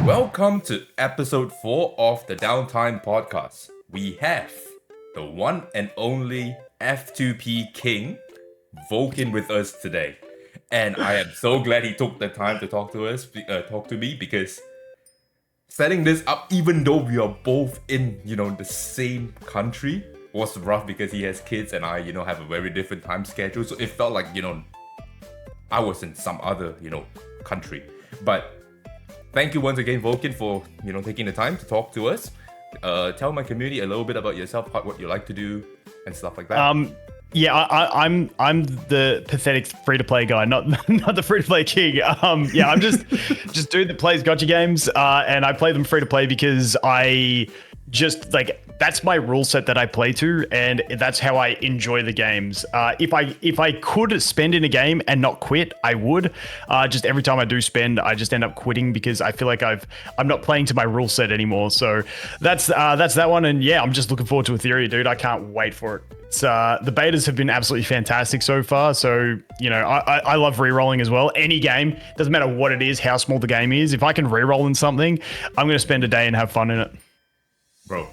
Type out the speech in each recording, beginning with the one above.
Welcome to episode 4 of the Downtime Podcast. We have the one and only F2P King, Vulcan, with us today. And I am so glad he took the time to talk to me, because setting this up, even though we are both in, the same country, was rough because he has kids and I, have a very different time schedule. So it felt like, I was in some other, country. But thank you once again, Vulcan, for, taking the time to talk to us. Tell my community a little bit about yourself, what you like to do and stuff like that. I'm the pathetic free-to-play guy, not the free-to-play king. I'm just dude that plays gotcha games, and I play them free-to-play because I just that's my rule set that I play to, and that's how I enjoy the games. If I could spend in a game and not quit, I would. Just every time I do spend, I just end up quitting because I feel like I'm not playing to my rule set anymore. So that's that one, and yeah, I'm just looking forward to Etheria, dude. I can't wait for it. It's, the betas have been absolutely fantastic so far. So, I love rerolling as well. Any game, doesn't matter what it is, how small the game is. If I can reroll in something, I'm going to spend a day and have fun in it. Bro,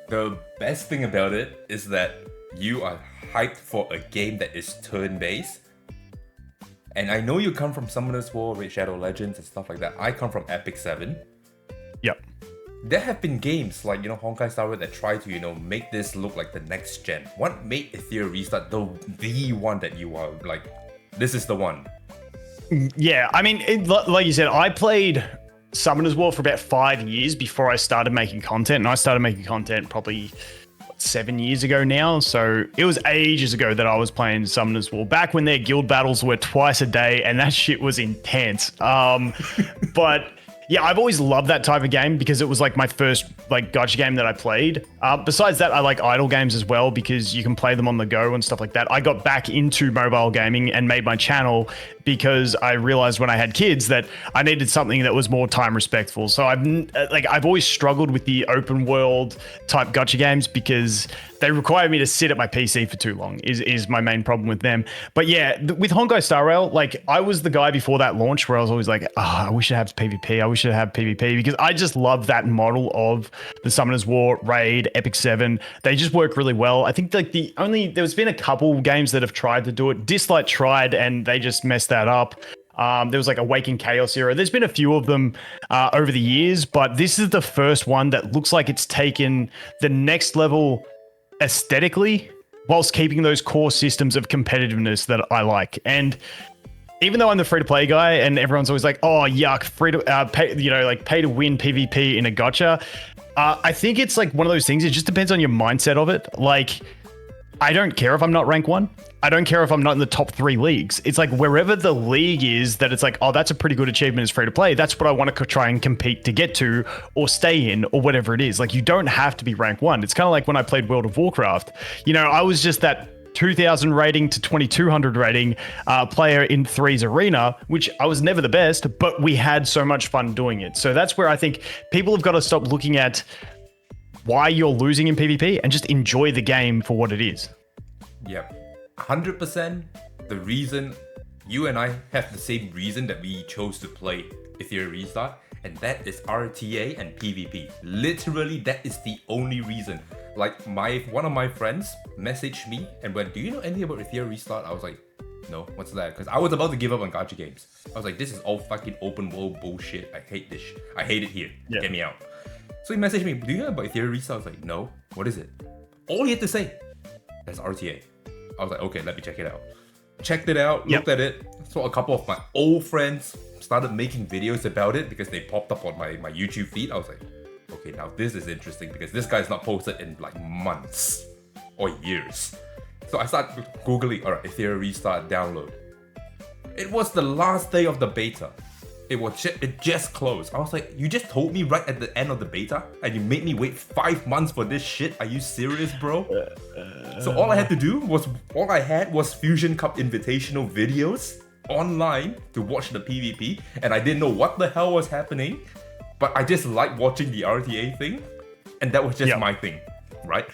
the best thing about it is that you are hyped for a game that is turn-based. And I know you come from Summoner's War, Raid Shadow Legends and stuff like that. I come from Epic 7. Yep. There have been games like, Honkai Star Rail that try to, make this look like the next gen. What made Etheria Restart the one that you are like, this is the one? Yeah, I mean, like you said, I played Summoner's War for about 5 years before I started making content. And I started making content probably 7 years ago now. So it was ages ago that I was playing Summoner's War, back when their guild battles were twice a day, and that shit was intense. But yeah, I've always loved that type of game because it was like my first gotcha game that I played. Besides that, I like idle games as well because you can play them on the go and stuff like that. I got back into mobile gaming and made my channel because I realized when I had kids that I needed something that was more time respectful. So I've always struggled with the open world type gotcha games because they require me to sit at my PC for too long is my main problem with them. But yeah, with Honkai Star Rail, I was the guy before that launch where I was always like, I wish I had PvP. I wish I had PvP because I just love that model of the Summoner's War, Raid, Epic 7. They just work really well. I think there's been a couple games that have tried to do it. Dislight tried and they just messed that up. There was Awaken Chaos era. There's been a few of them over the years, but this is the first one that looks like it's taken the next level aesthetically whilst keeping those core systems of competitiveness that I like. And even though I'm the free-to-play guy and everyone's always like, oh, yuck, free to pay to win PvP in a gotcha, I think it's one of those things. It just depends on your mindset of it. I don't care if I'm not rank 1. I don't care if I'm not in the top 3 leagues. It's wherever the league is that it's oh, that's a pretty good achievement as free to play. That's what I want to try and compete to get to or stay in or whatever it is. You don't have to be rank 1. It's kind of like when I played World of Warcraft. I was just that 2,000 rating to 2,200 rating player in 3's arena, which I was never the best, but we had so much fun doing it. So that's where I think people have got to stop looking at why you're losing in PvP and just enjoy the game for what it is. Yep. 100% the reason you and I have the same reason that we chose to play Etheria Restart, and that is RTA and PvP. Literally, that is the only reason. One of my friends messaged me and went, do you know anything about Etheria Restart? I was like, no, what's that? Because I was about to give up on gacha games. I was like, this is all fucking open world bullshit. I hate this. I hate it here. Yeah. Get me out. So he messaged me, do you know about Etheria Restart? I was like, no. What is it? All he had to say, that's RTA. I was like, okay, let me check it out. Checked it out, looked at it. Saw a couple of my old friends started making videos about it because they popped up on my YouTube feed. I was like, okay, now this is interesting because this guy's not posted in months or years. So I started Googling, all right, Etheria Restart download. It was the last day of the beta. It just closed. I was like, you just told me right at the end of the beta and you made me wait 5 months for this shit? Are you serious, bro? So all I had was Fusion Cup Invitational videos online to watch the PvP, and I didn't know what the hell was happening, but I just liked watching the RTA thing, and that was just my thing, right?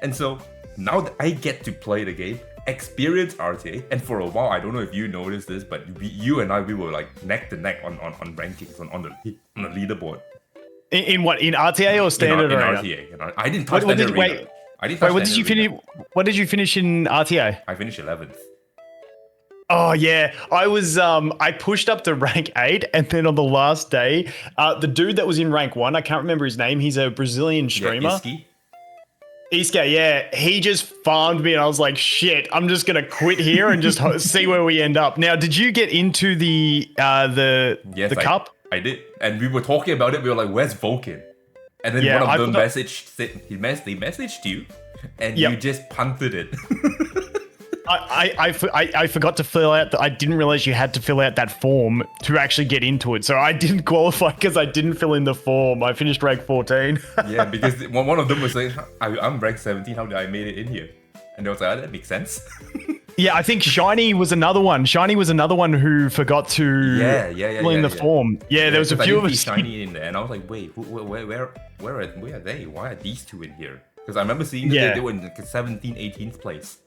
And so now that I get to play the game, experienced RTA, and for a while, I don't know if you noticed this, but you and I, we were like neck to neck on rankings on the leaderboard. In what? In RTA or standard arena? In RTA. I didn't touch standard arena. Wait, what did you finish? What did you finish in RTA? I finished 11th. Oh yeah, I was. I pushed up to rank 8, and then on the last day, the dude that was in rank 1, I can't remember his name. He's a Brazilian streamer. Yeah, Iske, yeah, he just farmed me, and I was like, "Shit, I'm just gonna quit here and just see where we end up." Now, did you get into the cup? I did, and we were talking about it. We were like, "Where's Vulcan?" And then one of them they messaged you, and you just punted it. I forgot to fill out. I didn't realize you had to fill out that form to actually get into it. So I didn't qualify because I didn't fill in the form. I finished rank 14. Yeah, because one of them was saying, I'm rank 17. How did I made it in here? And they was like, that makes sense. Yeah, I think Shiny was another one. Shiny was another one who forgot to fill in the form. Yeah, there was a few of us. Shiny in there, and I was like, wait, where are they? Why are these two in here? Because I remember seeing that they were in the 17th, 18th place.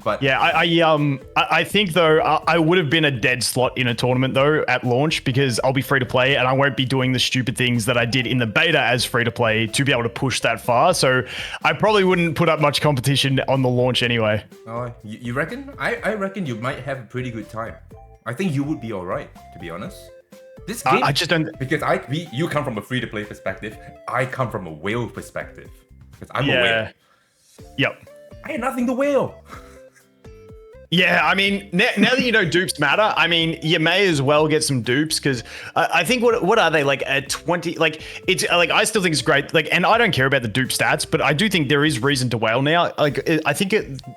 But yeah, I think though I would have been a dead slot in a tournament though at launch, because I'll be free to play and I won't be doing the stupid things that I did in the beta as free to play to be able to push that far. So I probably wouldn't put up much competition on the launch anyway. Oh, you reckon? I reckon you might have a pretty good time. I think you would be all right, to be honest. This game, I just don't, because you come from a free to play perspective. I come from a whale perspective because I'm a whale. Yep. I had nothing to whale. Yeah, I mean, now that you know dupes matter, I mean, you may as well get some dupes, because I think what are they, like a 20? Like it's like, I still think it's great. Like, and I don't care about the dupe stats, but I do think there is reason to whale now. Like, I think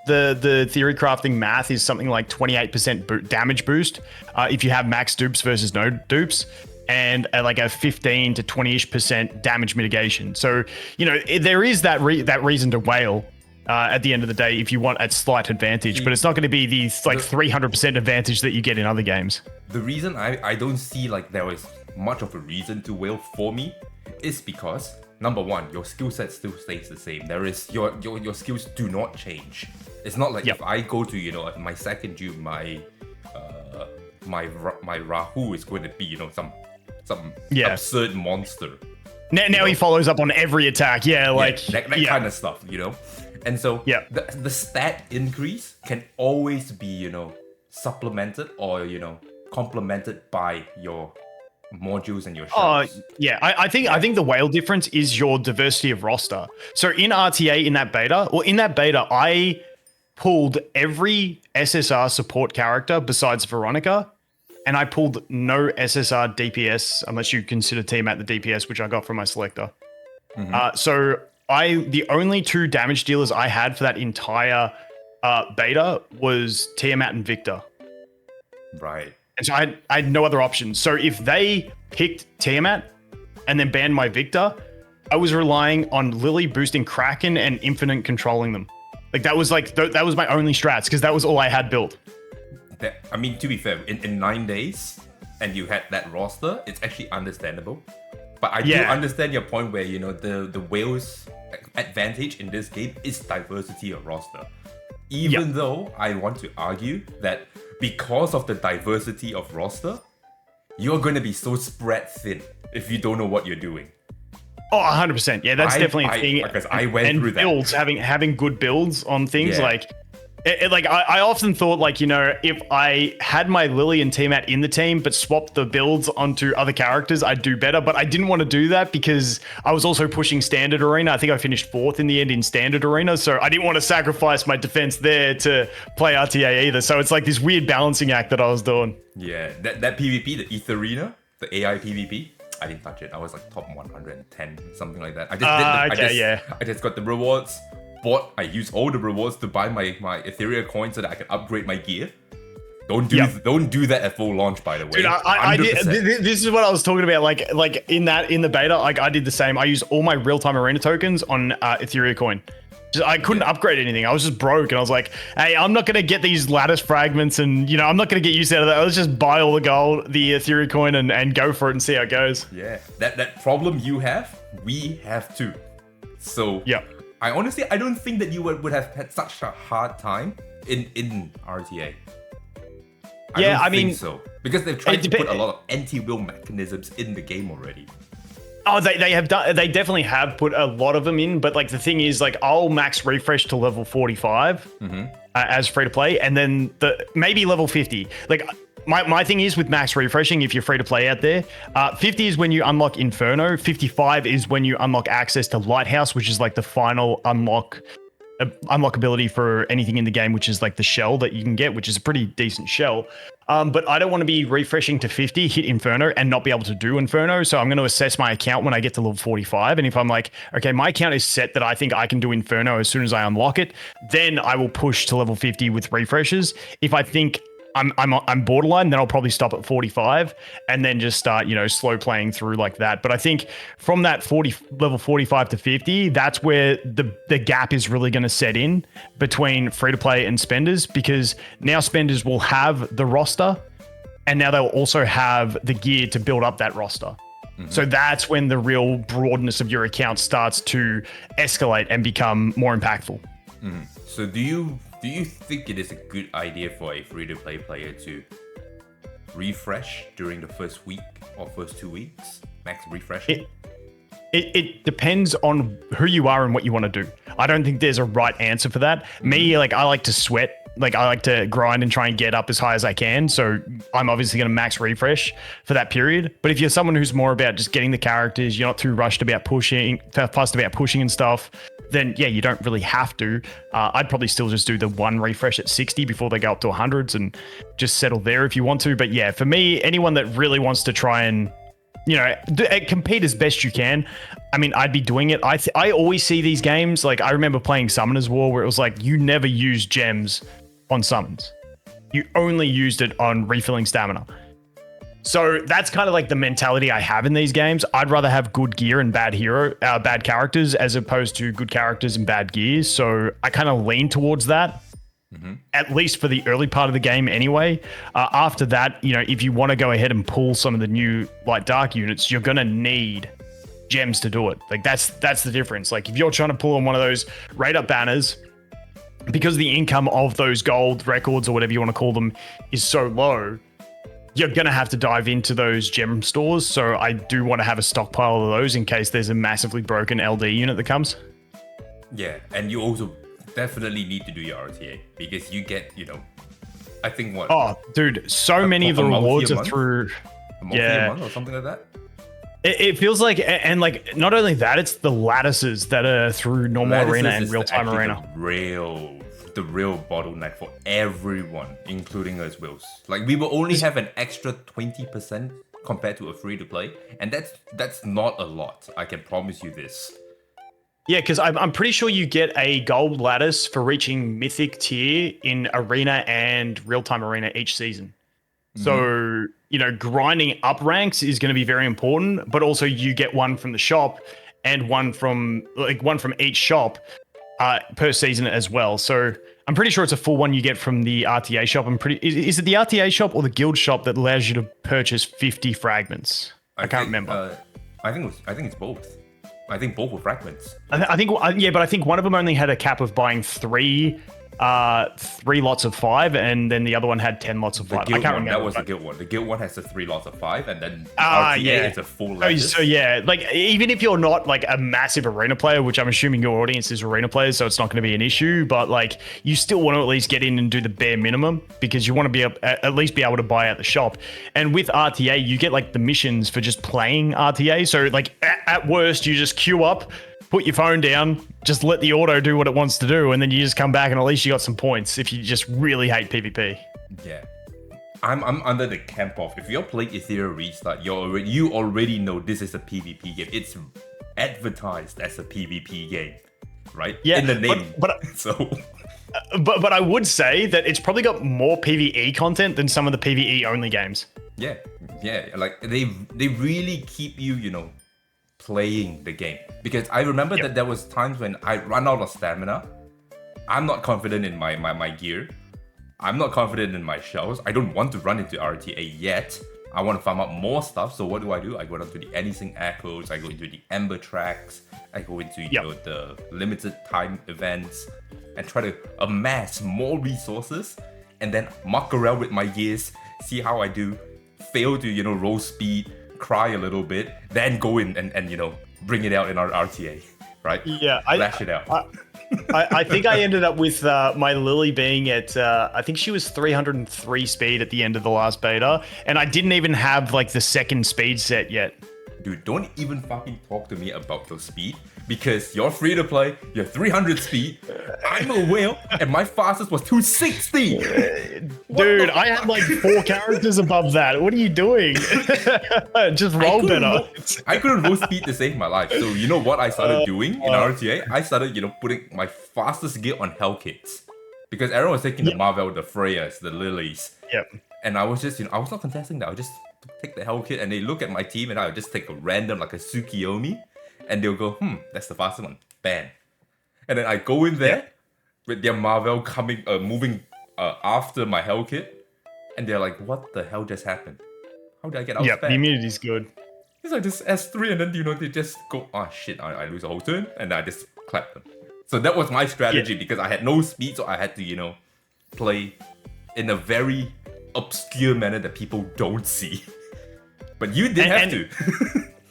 the theory crafting math is something like 28% damage boost if you have max dupes versus no dupes, and like a 15 to 20-ish% damage mitigation. So there is that reason to whale. At the end of the day, if you want a slight advantage, but it's not going to be the like 300% advantage that you get in other games. The reason I don't see like there is much of a reason to whale for me is because, number one, your skill set still stays the same. There is your skills do not change. It's not like if I go to my second dupe, my Rahu is going to be some absurd monster. Now he follows up on every attack. Yeah, like that kind of stuff. And so the stat increase can always be, supplemented or, complemented by your modules and your shows. I think the whale difference is your diversity of roster. So in RTA, in that beta, I pulled every SSR support character besides Veronica, and I pulled no SSR DPS, unless you consider Tiamat the DPS, which I got from my selector. Mm-hmm. So the only two damage dealers I had for that entire beta was Tiamat and Victor. Right. And so I had no other options. So if they picked Tiamat and then banned my Victor, I was relying on Lily boosting Kraken and Infinite controlling them. Like that was my only strats, because that was all I had built. To be fair, in 9 days and you had that roster, it's actually understandable. But I do understand your point where, the whale's advantage in this game is diversity of roster. Even though I want to argue that because of the diversity of roster, you're going to be so spread thin if you don't know what you're doing. Oh, 100%. Yeah, that's definitely a thing. Because I went through that. Builds, having good builds on things I often thought, if I had my Lily and Tiamat in the team, but swapped the builds onto other characters, I'd do better. But I didn't want to do that because I was also pushing Standard Arena. I think I finished 4th in the end in Standard Arena. So I didn't want to sacrifice my defense there to play RTA either. So it's like this weird balancing act that I was doing. Yeah, that PvP, the Etheria, the AI PvP, I didn't touch it. I was like top 110, something like that. I just got the rewards. I use all the rewards to buy my Etheria coins so that I can upgrade my gear. Don't do that at full launch, by the way. Dude, I did. This is what I was talking about. Like in the beta, I did the same. I used all my real-time arena tokens on Etheria coin. I couldn't upgrade anything. I was just broke, and I was like, "Hey, I'm not gonna get these lattice fragments, and I'm not gonna get used out of that. Let's just buy all the gold, the Etheria coin, and go for it and see how it goes." Yeah, that problem you have, we have too. So yeah. I don't think that you would have had such a hard time in RTA. I mean, think so, because they've tried to put a lot of anti-will mechanisms in the game already. Oh, they have done. They definitely have put a lot of them in, but like the thing is, like I'll max refresh to level 45 as free to play, and then maybe level 50. Like my thing is with max refreshing, if you're free to play out there, 50 is when you unlock Inferno. 55 is when you unlock access to Lighthouse, which is like the final unlockability for anything in the game, which is like the shell that you can get, which is a pretty decent shell. But I don't want to be refreshing to 50, hit Inferno, and not be able to do Inferno. So I'm going to assess my account when I get to level 45. And if I'm like, okay, my account is set that I think I can do Inferno as soon as I unlock it, then I will push to level 50 with refreshes. If I think I'm borderline, then I'll probably stop at 45 and then just start, slow playing through like that. But I think from that level 45 to 50, that's where the gap is really going to set in between free to play and spenders, because now spenders will have the roster and now they'll also have the gear to build up that roster. So that's when the real broadness of your account starts to escalate and become more impactful. So do you think it is a good idea for a free-to-play player to refresh during the first week or first 2 weeks? Max refreshing? It depends on who you are and what you want to do. I don't think there's a right answer for that. Me, like I like to sweat. Like I like to grind and try and get up as high as I can. So I'm obviously going to max refresh for that period. But if you're someone who's more about just getting the characters, you're not too fussed about pushing and stuff, then yeah, you don't really have to. I'd probably still just do the one refresh at 60 before they go up to 100s and just settle there if you want to. But yeah, for me, anyone that really wants to try and compete as best you can, I mean, I'd be doing it. I always see these games, like I remember playing Summoner's War where it was like you never use gems on summons. You only used it on refilling stamina. So that's kind of like the mentality I have in these games. I'd rather have good gear and bad characters as opposed to good characters and bad gears. So I kind of lean towards that, at least for the early part of the game anyway. After that, if you want to go ahead and pull some of the new light dark units, you're going to need gems to do it. Like that's the difference. Like if you're trying to pull on one of those raid up banners, because the income of those gold records or whatever you want to call them is so low, you're going to have to dive into those gem stores. So I do want to have a stockpile of those in case there's a massively broken LD unit that comes. Yeah, and you also definitely need to do your RTA because you get, I think what? Oh, dude, so many of the rewards are through... A month or something like that? It feels like, and like, not only that, it's the lattices that are through normal arena and real-time arena. The real bottleneck for everyone, including us, Wills. Like we will only have an extra 20% compared to a free-to-play, and that's not a lot. I can promise you this. Yeah, because I'm pretty sure you get a gold lattice for reaching mythic tier in arena and real-time arena each season. So, grinding up ranks is going to be very important, but also you get one from the shop and one from each shop per season as well. So I'm pretty sure it's a full one you get from the RTA shop. Is it the RTA shop or the guild shop that allows you to purchase 50 fragments? I can't remember. I think it's both. I think both were fragments. I think one of them only had a cap of buying three lots of 5, and then the other one had 10 lots of 5. I can't remember. That was the guild one. The guild one has the 3 lots of 5, and then RTA is a full lattice. So yeah, like even if you're not like a massive arena player, which I'm assuming your audience is arena players, so it's not going to be an issue, but like you still want to at least get in and do the bare minimum because you want to be at least be able to buy at the shop. And with RTA, you get like the missions for just playing RTA. So like at worst, you just queue up, put your phone down, just let the auto do what it wants to do, and then you just come back and at least you got some points if you just really hate PvP. Yeah. I'm under the camp of, if you're playing Etheria Restart, you already know this is a PvP game. It's advertised as a PvP game, right? Yeah. In the name. But so... But I would say that it's probably got more PvE content than some of the PvE only games. Yeah. Like they really keep you, playing the game, because I remember that there was times when I run out of stamina. I'm not confident in my gear. I'm not confident in my shells. I don't want to run into RTA yet. I want to farm up more stuff. So what do? I go down to the Anything Echoes. I go into the Ember Tracks. I go into the limited time events. and try to amass more resources, and then muck around with my gears, see how I do, fail to, roll speed, cry a little bit, then go in and bring it out in our RTA, right? Yeah, Lash it out. I think I ended up with my Lily being at, I think she was 303 speed at the end of the last beta, and I didn't even have like the second speed set yet. Dude, don't even fucking talk to me about your speed, because you're free to play, you're 300 speed, I'm a whale, and my fastest was 260! Dude, I had like 4 characters above that. What are you doing? Just roll better. I couldn't roll speed to save my life. So you know what I started doing in RTA? I started, putting my fastest gear on hell kits. Because everyone was taking the Marvel, the Freyas, the Lilies. Yep. And I was just, I was not contesting that. I would just take the hell kit and they look at my team and I would just take a random, like a Tsukiyomi. And they'll go, that's the fastest one. Bam. And then I go in there with their Marvel coming, moving after my hell kit. And they're like, what the hell just happened? How did I get out the immunity's good. It's like this S3 and then, they just go, oh shit, I lose a whole turn. And I just clap them. So that was my strategy because I had no speed. So I had to, play in a very obscure manner that people don't see. But you did have to.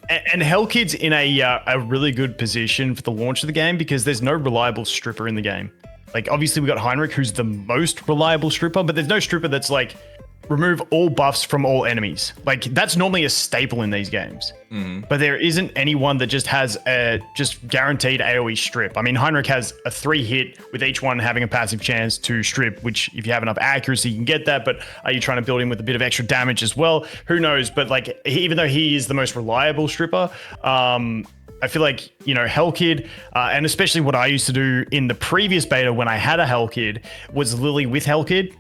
And Hellkid's in a really good position for the launch of the game because there's no reliable stripper in the game. Like, obviously, we got Heinrich, who's the most reliable stripper, but there's no stripper that's like, remove all buffs from all enemies. Like, that's normally a staple in these games. But there isn't anyone that just has a just guaranteed AoE strip. I mean, Heinrich has a 3-hit with each one having a passive chance to strip, which if you have enough accuracy, you can get that. But are you trying to build him with a bit of extra damage as well? Who knows? But like, even though he is the most reliable stripper, I feel like, Hellkid, and especially what I used to do in the previous beta when I had a Hellkid was Lily with Hellkid.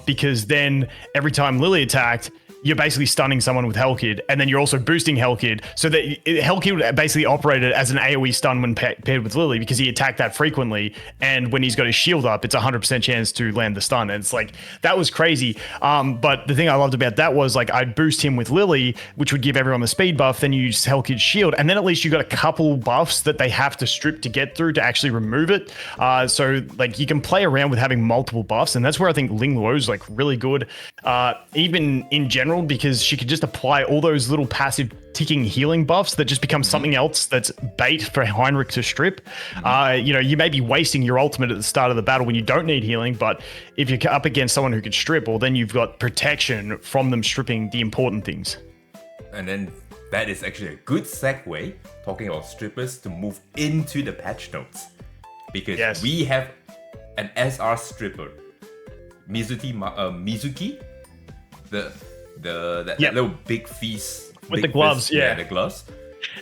Because then every time Lily attacked, you're basically stunning someone with Hellkid, and then you're also boosting Hellkid, so that Hellkid basically operated as an AoE stun when paired with Lily because he attacked that frequently, and when he's got his shield up, it's a 100% chance to land the stun, and it's like, that was crazy. But the thing I loved about that was like, I'd boost him with Lily, which would give everyone the speed buff, then you use Hellkid's shield, and then at least you got a couple buffs that they have to strip to get through to actually remove it. So like, you can play around with having multiple buffs, and that's where I think Ling Luo's like really good, even in general, because she could just apply all those little passive ticking healing buffs that just become something else that's bait for Heinrich to strip. You may be wasting your ultimate at the start of the battle when you don't need healing, but if you're up against someone who can strip, well, then you've got protection from them stripping the important things. And then that is actually a good segue, talking about strippers, to move into the patch notes. Because we have an SR stripper, Mizuki, that little big feast with the gloves. The gloves.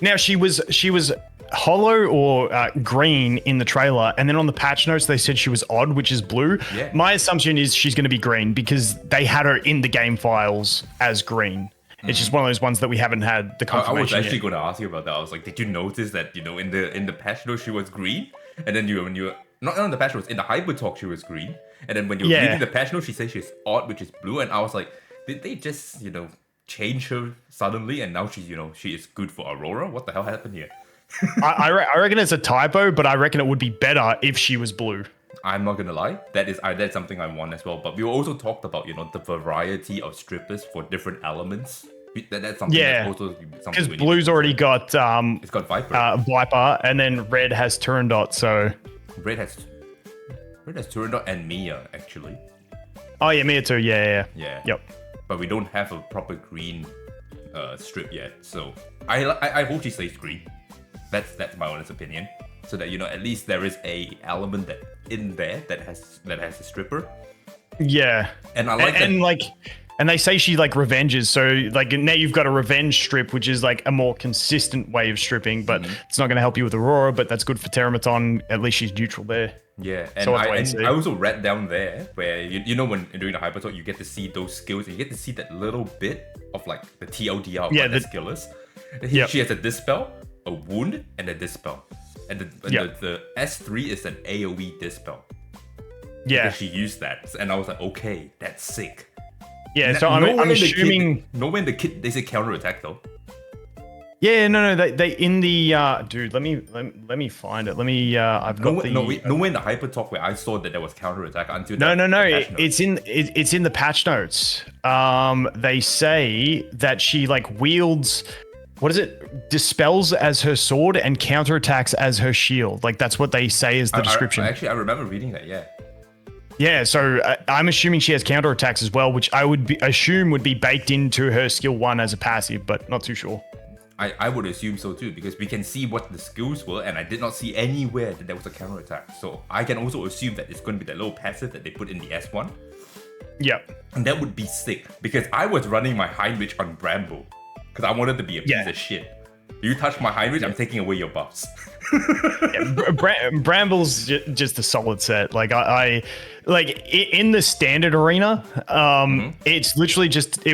Now she was hollow or green in the trailer, and then on the patch notes they said she was odd, which is blue. My assumption is she's going to be green because they had her in the game files as green. It's just one of those ones that we haven't had the confirmation. I was actually going to ask you about that. I was like, did you notice that in the patch notes she was green, and then when you not on the patch notes, in the hyper talk she was green, and then when you're reading the patch notes she says she's odd, which is blue, and I was like, did they just change her suddenly and now she's she is good for Aurora? What the hell happened here? I reckon it's a typo, but I reckon it would be better if she was blue. I'm not gonna lie, that's something I want as well. But we also talked about the variety of strippers for different elements. That's something that's also something because blue's already got it's got Viper, and then red has Turandot. So red has Turandot and Mia actually. Oh yeah, Mia too. Yeah. Yep. But we don't have a proper green strip yet, so I hope she stays green. That's my honest opinion. So that at least there is a element that in there that has a stripper. Yeah, and I like that. And they say she revenges, so now you've got a revenge strip, which is a more consistent way of stripping, but it's not going to help you with Aurora, but that's good for Terramaton. At least she's neutral there. Yeah, and I also read down there where when during the hyper talk you get to see those skills, and you get to see that little bit of the TLDR of what the skill is. She has a dispel, a wound, and a dispel, and the S3 is an AoE dispel. Yeah, because she used that, and I was like, okay, that's sick. Yeah, so I'm assuming nowhere in the kit they say counter attack though. Yeah, no, they in the dude. Let me find it. Let me. I've got nowhere in the hyper talk where I saw that there was counterattack until no. the patch notes. It's in the patch notes. They say that she like wields, what is it? Dispels as her sword and counterattacks as her shield. Like that's what they say is the description. I remember reading that. Yeah. Yeah, so I'm assuming she has counterattacks as well, which I would assume would be baked into her skill 1 as a passive, but not too sure. I would assume so too, because we can see what the skills were, and I did not see anywhere that there was a counterattack. So I can also assume that it's going to be that little passive that they put in the S1. Yep. And that would be sick, because I was running my Heinrich on Bramble, because I wanted to be a piece of shit. You touch my Heinrich, I'm taking away your buffs. Bramble's just a solid set. Like I in the standard arena, it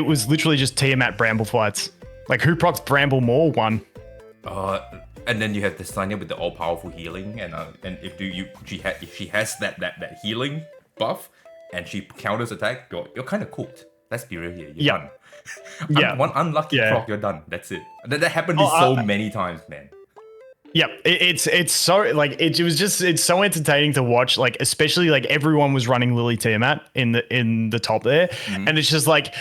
was literally just Tiamat Bramble fights. Like who procs Bramble more? One. And then you have the Sonia with the all-powerful healing, and if she has that healing buff, and she counters attack, you're kind of cooked. Let's be real here. You're done. One unlucky proc, you're done. That's it. That happened so many times, man. Yep, it's so like it's so entertaining to watch, like especially like everyone was running Lily Tiamat in the top there, and it's just like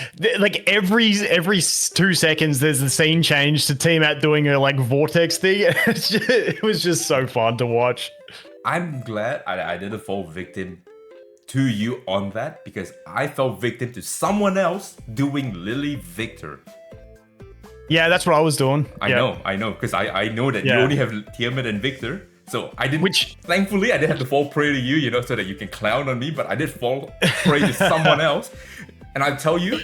every 2 seconds there's the scene change to Tiamat doing her like vortex thing. It was just so fun to watch. I'm glad I didn't fall victim to you on that, because I fell victim to someone else doing Lily Victor. Yeah, that's what I was doing. I know, because I know that you only have Tiamat and Victor, so I didn't. Thankfully, I didn't have to fall prey to you, so that you can clown on me. But I did fall prey to someone else, and I tell you,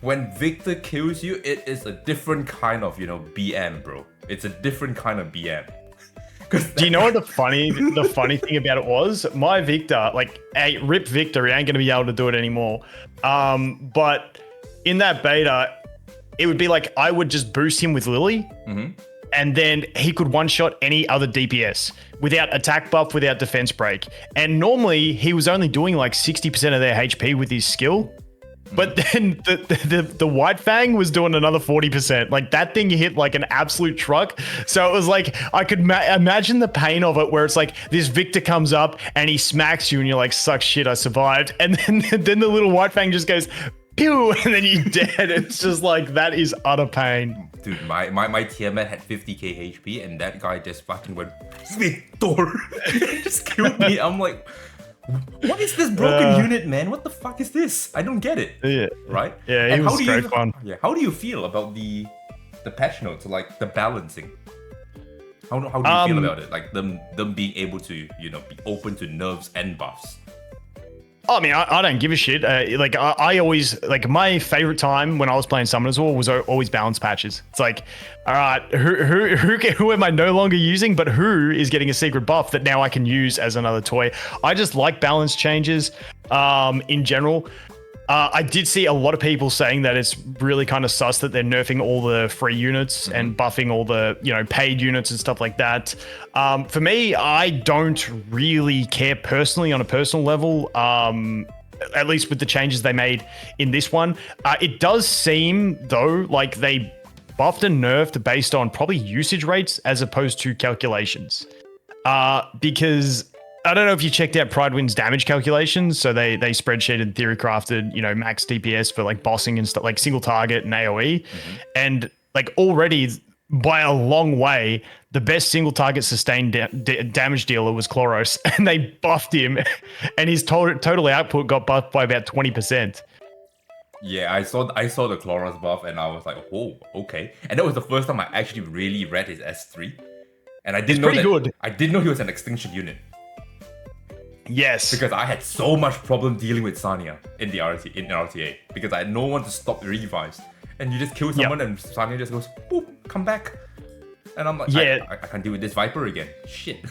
when Victor kills you, it is a different kind of BM, bro. It's a different kind of BM. Do you know what the funny thing about it was? My Victor, like, hey, rip Victor, he ain't gonna be able to do it anymore. But in that beta, it would be like I would just boost him with Lily, and then he could one-shot any other DPS without attack buff, without defense break. And normally he was only doing like 60% of their HP with his skill. But then the White Fang was doing another 40%. Like that thing hit like an absolute truck. So it was like I could imagine the pain of it, where it's like this Victor comes up and he smacks you, and you're like, "Suck shit, I survived." And then the little White Fang just goes, pew, and then you're dead. It's just like, that is utter pain. Dude, my Tiamat had 50k HP, and that guy just fucking went Victor. Just killed me. I'm like, what is this broken unit, man? What the fuck is this? I don't get it. Yeah. Right? Yeah, it was great fun. Yeah. How do you feel about the patch notes, like the balancing? How do you feel about it? Like them being able to, be open to nerfs and buffs. I mean, I don't give a shit. Like I always, like, my favorite time when I was playing Summoners War was always balance patches. It's like, all right, who am I no longer using, but who is getting a secret buff that now I can use as another toy? I just like balance changes in general. I did see a lot of people saying that it's really kind of sus that they're nerfing all the free units and buffing all the, paid units and stuff like that. For me, I don't really care personally on a personal level, at least with the changes they made in this one. It does seem, though, like they buffed and nerfed based on probably usage rates as opposed to calculations. Because I don't know if you checked out Pridewind's damage calculations. So they spreadsheeted, theory crafted, max DPS for like bossing and stuff, like single target and AoE. And like already by a long way, the best single target sustained damage dealer was Chloros, and they buffed him, and his total output got buffed by about 20%. Yeah, I saw the Chloros buff, and I was like, oh, okay. And that was the first time I actually really read his S3. And I didn't know that. Good. I didn't know he was an extinction unit. Yes. Because I had so much problem dealing with Sonia in RTA, because I had no one to stop the revives. And you just kill someone and Sonia just goes, boop, come back. And I'm like, I can't deal with this Viper again. Shit.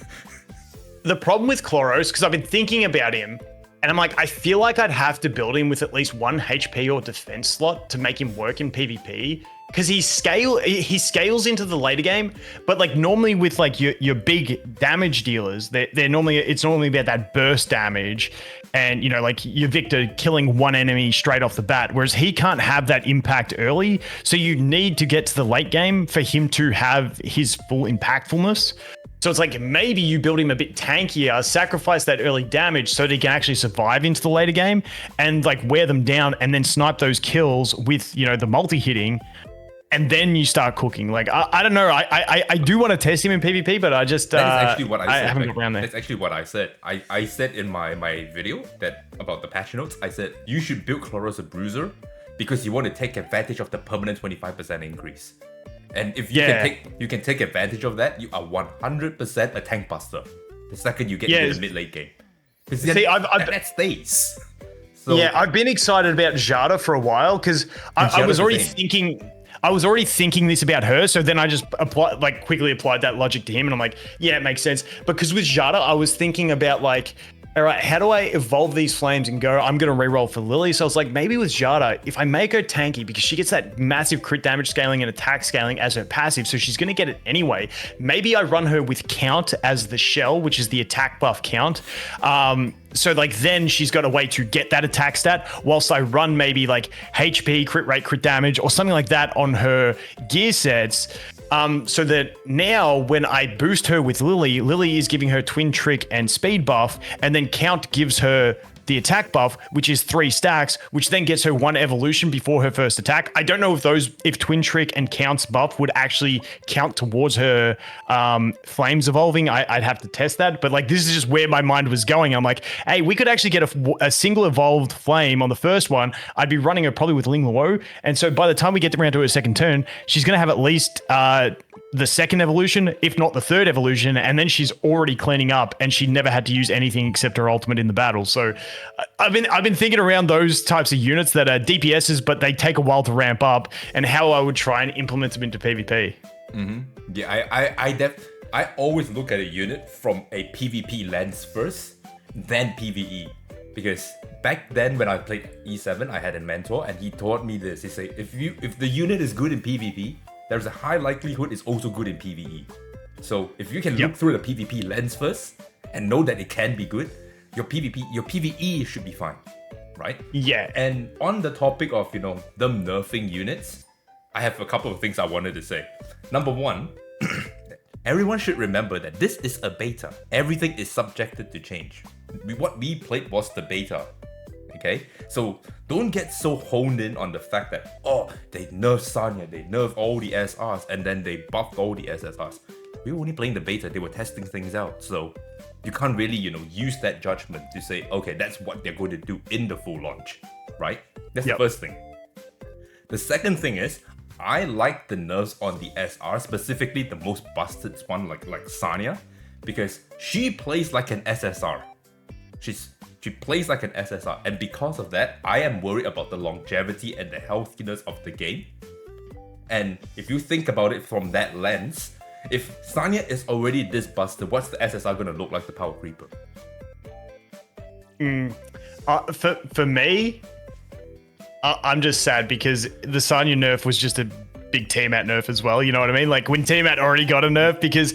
The problem with Chloros, because I've been thinking about him, and I'm like, I feel like I'd have to build him with at least 1 HP or defense slot to make him work in PvP. because he scales into the later game, but like normally with like your big damage dealers, they're normally about that burst damage, and like your Victor killing one enemy straight off the bat, whereas he can't have that impact early. So you need to get to the late game for him to have his full impactfulness. So it's like maybe you build him a bit tankier, sacrifice that early damage so that he can actually survive into the later game and like wear them down and then snipe those kills with, the multi-hitting, and then you start cooking. Like, I don't know. I do want to test him in PvP, but I just that is actually what I said. haven't got around there. That's actually what I said. I said in my video that about the patch notes, I said you should build Chloros a Bruiser because you want to take advantage of the permanent 25% increase. And if you can take advantage of that, you are 100% a tank buster the second you get into the mid-late game. See, that stays. So, I've been excited about Jada for a while because I was already thinking this about her. So then I just quickly applied that logic to him, and I'm like, yeah, it makes sense. Because with Jada, I was thinking about like, all right, how do I evolve these flames and go, I'm going to reroll for Lily. So I was like, maybe with Jada, if I make her tanky, because she gets that massive crit damage scaling and attack scaling as her passive, so she's going to get it anyway. Maybe I run her with Count as the shell, which is the attack buff Count. So like then she's got a way to get that attack stat whilst I run maybe like HP, crit rate, crit damage, or something like that on her gear sets. So that now when I boost her with Lily is giving her twin trick and speed buff, and then Count gives her the attack buff, which is 3 stacks, which then gets her 1 evolution before her first attack. I don't know if twin trick and Count's buff would actually count towards her flames evolving. I'd have to test that, but like this is just where my mind was going. I'm like, hey, we could actually get a single evolved flame on the first one. I'd be running her probably with Ling Luo, and so by the time we get around to her second turn, she's going to have at least the second evolution, if not the third evolution, and then she's already cleaning up, and she never had to use anything except her ultimate in the battle. So I've been thinking around those types of units that are DPSs, but they take a while to ramp up, and how I would try and implement them into PvP. Mm-hmm. Yeah, I always look at a unit from a PvP lens first, then PvE, because back then when I played E7, I had a mentor, and he taught me this. He said, if the unit is good in PvP, there's a high likelihood it's also good in PvE. So if you can look through the PvP lens first and know that it can be good, your PvE should be fine, right? Yeah. And on the topic of, them nerfing units, I have a couple of things I wanted to say. Number one, everyone should remember that this is a beta. Everything is subjected to change. What we played was the beta. Okay, so don't get so honed in on the fact that, they nerfed Sonia, they nerfed all the SRs, and then they buffed all the SSRs. We were only playing the beta, they were testing things out. So you can't really, use that judgment to say, okay, that's what they're going to do in the full launch, right? That's the first thing. The second thing is, I like the nerfs on the SR, specifically the most busted one, like Sonia, because she plays like an SSR. She plays like an SSR, and because of that, I am worried about the longevity and the healthiness of the game. And if you think about it from that lens, if Sonia is already this busted, what's the SSR going to look like, the Power Creeper? For me, I'm just sad because the Sonya nerf was just a big Tiamat nerf as well. You know what I mean? Like when Tiamat already got a nerf, because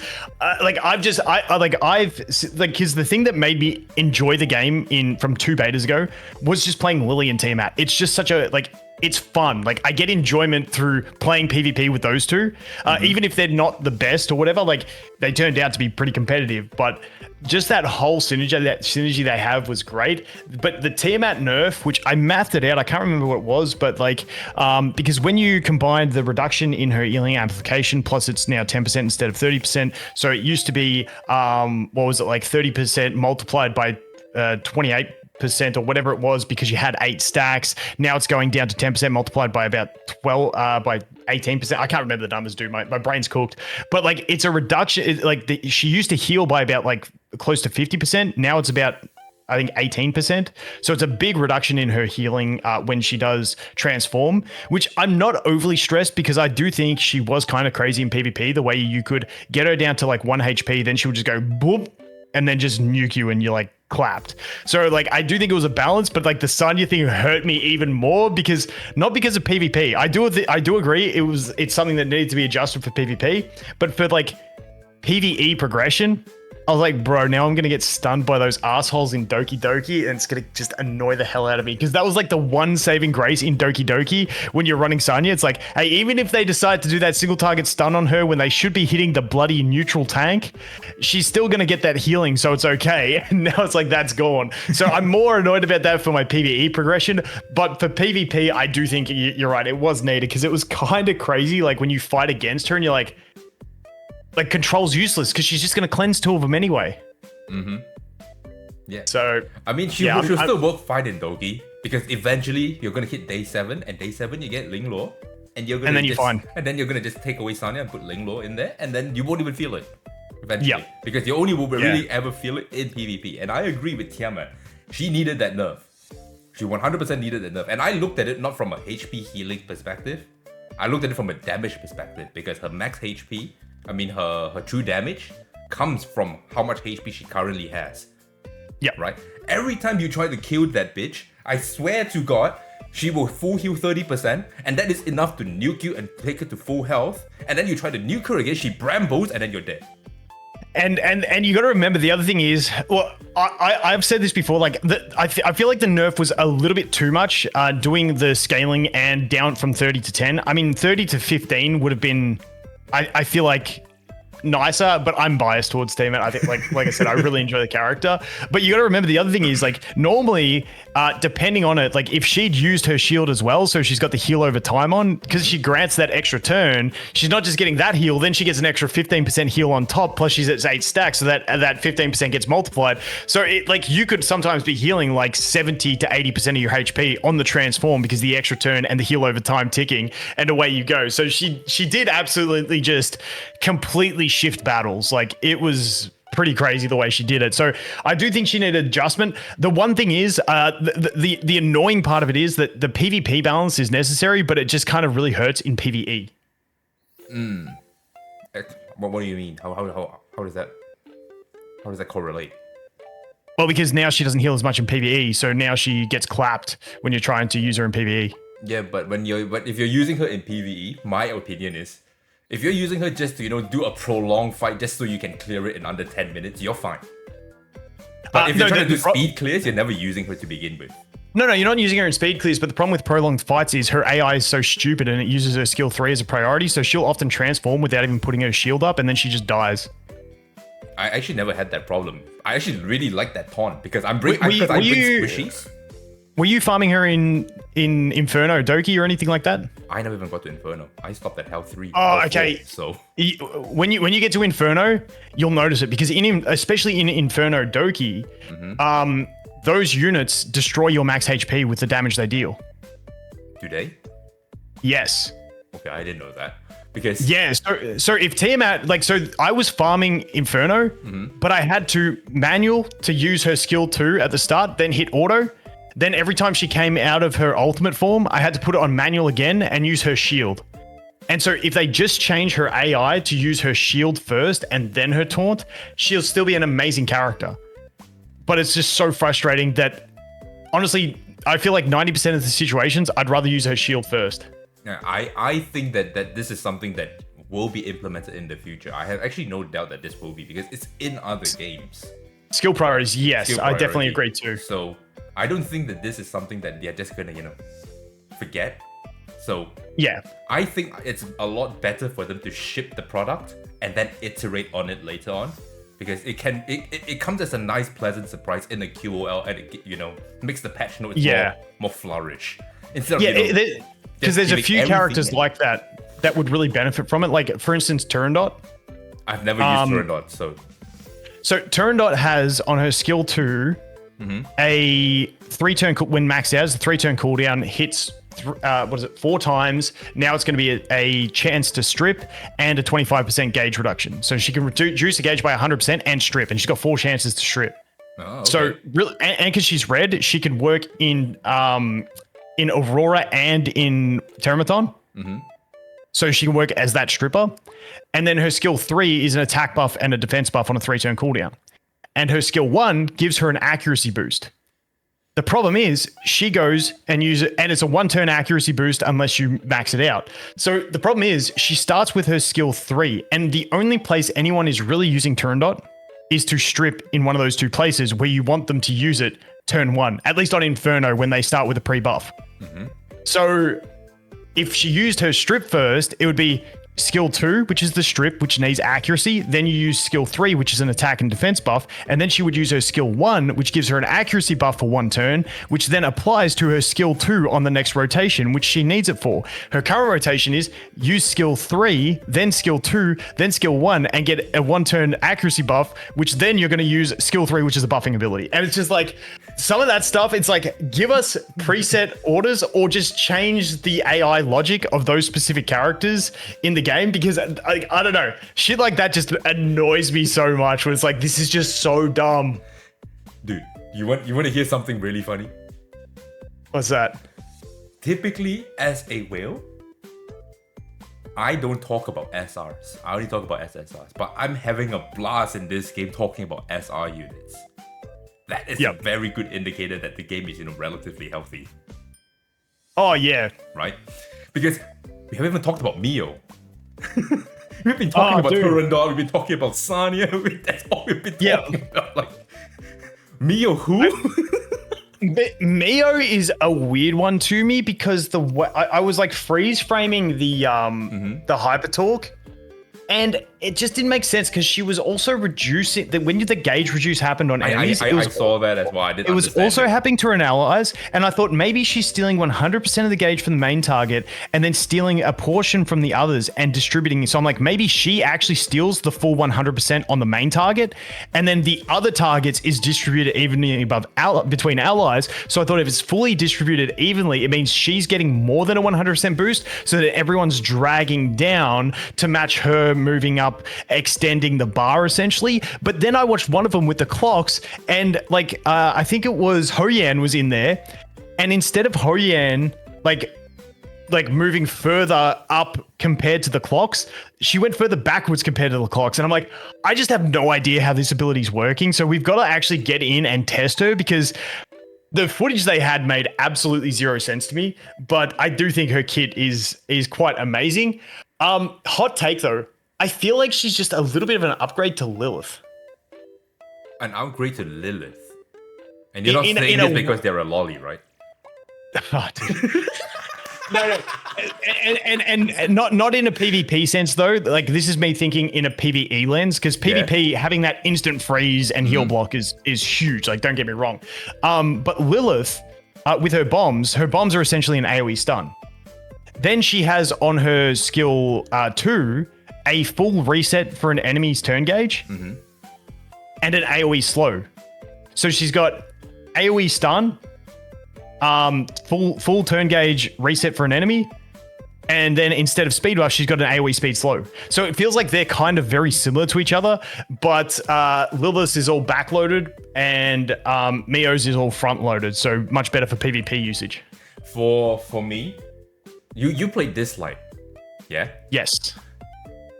because the thing that made me enjoy the game from 2 betas ago was just playing Lily and Tiamat. It's just such a it's fun. Like I get enjoyment through playing PvP with those two, even if they're not the best or whatever. Like they turned out to be pretty competitive, but just that whole synergy they have was great. But the Tiamat nerf, which I mathed it out, I can't remember what it was, but because when you combine the reduction in her healing amplification, plus it's now 10% instead of 30%. So it used to be, 30% multiplied by 28% or whatever it was, because you had 8 stacks. Now it's going down to 10% multiplied by about 12 by 18%. I can't remember the numbers, dude. My brain's cooked. But it's a reduction. She used to heal by about close to 50%. Now it's about, I think, 18%. So it's a big reduction in her healing when she does transform, which I'm not overly stressed, because I do think she was kind of crazy in PvP, the way you could get her down to 1 HP, then she would just go boop, and then just nuke you and you're like clapped. So like I do think it was a balance, but like the Sonya thing hurt me even more because not because of PvP. I do agree it's something that needed to be adjusted for PvP, but for like PvE progression, I was like, bro, now I'm going to get stunned by those assholes in Doki Doki and it's going to just annoy the hell out of me. Because that was like the one saving grace in Doki Doki when you're running Sonya. It's like, hey, even if they decide to do that single target stun on her when they should be hitting the bloody neutral tank, she's still going to get that healing, so it's okay. And now it's like, that's gone. So I'm more annoyed about that for my PvE progression. But for PvP, I do think you're right. It was needed because it was kind of crazy. Like when you fight against her and you're like control's useless because she's just going to cleanse two of them anyway. Mm-hmm. Yeah. So I mean, she'll still work fine in Doki because eventually you're going to hit day 7, and day 7 you get Ling Law, and you're going to and then you're going to just take away Sonya and put Ling Law in there, and then you won't even feel it eventually. Yeah. Because you only will really ever feel it in PvP. And I agree with Tiamat. She needed that nerf. She 100% needed that nerf. And I looked at it not from a HP healing perspective. I looked at it from a damage perspective because her max HP, I mean, her true damage comes from how much HP she currently has. Yeah. Right? Every time you try to kill that bitch, I swear to God, she will full heal 30%, and that is enough to nuke you and take her to full health. And then you try to nuke her again, she brambos, and then you're dead. And you got to remember the other thing is, well, I've said this before, like I feel like the nerf was a little bit too much doing the scaling and down from 30 to 10. I mean, 30 to 15 would have been, I feel like, nicer, but I'm biased towards Tiamat. I think like I said, I really enjoy the character. But you got to remember the other thing is like normally, depending on it, like if she'd used her shield as well, so she's got the heal over time on, because she grants that extra turn, she's not just getting that heal, then she gets an extra 15% heal on top, plus she's at 8 stacks, so that 15% gets multiplied. So it like you could sometimes be healing like 70 to 80% of your HP on the transform because the extra turn and the heal over time ticking, and away you go. So she did absolutely just completely shift battles. Like it was pretty crazy the way she did it. So I do think she needed adjustment. The one thing is the annoying part of it is that the PvP balance is necessary, but it just kind of really hurts in PvE. What do you mean? How does that correlate? Well, because now she doesn't heal as much in PvE, so now she gets clapped when you're trying to use her in PvE. Yeah, but if you're using her in PvE, my opinion is, if you're using her just to, do a prolonged fight just so you can clear it in under 10 minutes, you're fine. But if you're trying to do speed clears, you're never using her to begin with. No, you're not using her in speed clears, but the problem with prolonged fights is her AI is so stupid and it uses her skill 3 as a priority, so she'll often transform without even putting her shield up, and then she just dies. I actually never had that problem. I actually really like that taunt because I bring squishies. Were you farming her in Inferno, Doki, or anything like that? I never even got to Inferno. I stopped at Hell 3. Oh, okay. 4, so when you get to Inferno, you'll notice it because especially in Inferno Doki, those units destroy your max HP with the damage they deal. Do they? Yes. Okay, I didn't know that. Because so if Tiamat, so I was farming Inferno, but I had to manual to use her skill 2 at the start, then hit auto. Then every time she came out of her ultimate form, I had to put it on manual again and use her shield. And so if they just change her AI to use her shield first and then her taunt, she'll still be an amazing character. But it's just so frustrating that, honestly, I feel like 90% of the situations, I'd rather use her shield first. Yeah, I think that this is something that will be implemented in the future. I have actually no doubt that this will be because it's in other games. Skill priorities, yes, I definitely agree too. So I don't think that this is something that they're just gonna, forget. So yeah, I think it's a lot better for them to ship the product and then iterate on it later on, because it comes as a nice, pleasant surprise in the QOL, and it makes the patch notes more flourish. Instead of because there's a few characters like that would really benefit from it. Like for instance, Turandot. I've never used Turandot, So Turandot has on her skill 2 a 3-turn when maxed out, it's a 3-turn cooldown, hits 4 times. Now it's going to be a chance to strip and a 25% gauge reduction. So she can reduce the gauge by 100% and strip, and she's got 4 chances to strip. Oh, okay. So really, and because she's red, she can work in Aurora and in Teramaton. So she can work as that stripper. And then her skill 3 is an attack buff and a defense buff on a 3-turn cooldown. and her skill 1 gives her an accuracy boost. The problem is she goes and uses it, and it's a 1-turn accuracy boost unless you max it out. So the problem is she starts with her skill 3, and the only place anyone is really using turn dot is to strip in one of those two places where you want them to use it turn 1, at least on Inferno when they start with a pre-buff. So if she used her strip first, it would be skill 2, which is the strip, which needs accuracy. Then you use skill 3, which is an attack and defense buff. And then she would use her skill 1, which gives her an accuracy buff for 1 turn, which then applies to her skill 2 on the next rotation, which she needs it for. Her current rotation is use skill 3, then skill 2, then skill 1, and get a 1-turn accuracy buff, which then you're going to use skill 3, which is a buffing ability. And it's just like, some of that stuff, it's like, give us preset orders or just change the AI logic of those specific characters in the game, because I don't know, shit like that just annoys me so much when it's like, this is just so dumb. Dude, you want to hear something really funny? What's that? Typically, as a whale, I don't talk about SRs. I only talk about SSRs. But I'm having a blast in this game talking about SR units. That is a very good indicator that the game is, relatively healthy. Oh, yeah. Right? Because we haven't even talked about Mio. We've been talking about Turandot, we've been talking about Sonia, that's all we've been talking about. Like, Mio who? Mio is a weird one to me because I was like freeze framing the hyper talk, and it just didn't make sense because she was also reducing when did the gauge reduce happened on enemies. I saw that as well. It was also happening to her allies, and I thought maybe she's stealing 100% of the gauge from the main target and then stealing a portion from the others and distributing. So I'm like, maybe she actually steals the full 100% on the main target, and then the other targets is distributed evenly between allies. So I thought if it's fully distributed evenly, it means she's getting more than a 100% boost, so that everyone's dragging down to match her moving up, extending the bar essentially. But then I watched one of them with the clocks, and I think it was Hoyan was in there, and instead of Hoyan like moving further up compared to the clocks, she went further backwards compared to the clocks. And I'm like, I just have no idea how this ability is working. So we've got to actually get in and test her, because the footage they had made absolutely zero sense to me. But I do think her kit is quite amazing. Hot take though, I feel like she's just a little bit of an upgrade to Lilith. An upgrade to Lilith? And you're not saying this because they're a lolly, right? Oh, dude. No. And not in a PvP sense though. Like, this is me thinking in a PvE lens, because PvP having that instant freeze and heal block is huge. Like, don't get me wrong. But Lilith, with her bombs are essentially an AoE stun. Then she has on her skill 2 a full reset for an enemy's turn gauge and an AoE slow. So she's got AoE stun, full turn gauge reset for an enemy, and then instead of speed buff, she's got an AoE speed slow. So it feels like they're kind of very similar to each other, but Lilith's is all backloaded and Mio's is all front loaded. So much better for PvP usage. For me, you played this light, yeah? Yes.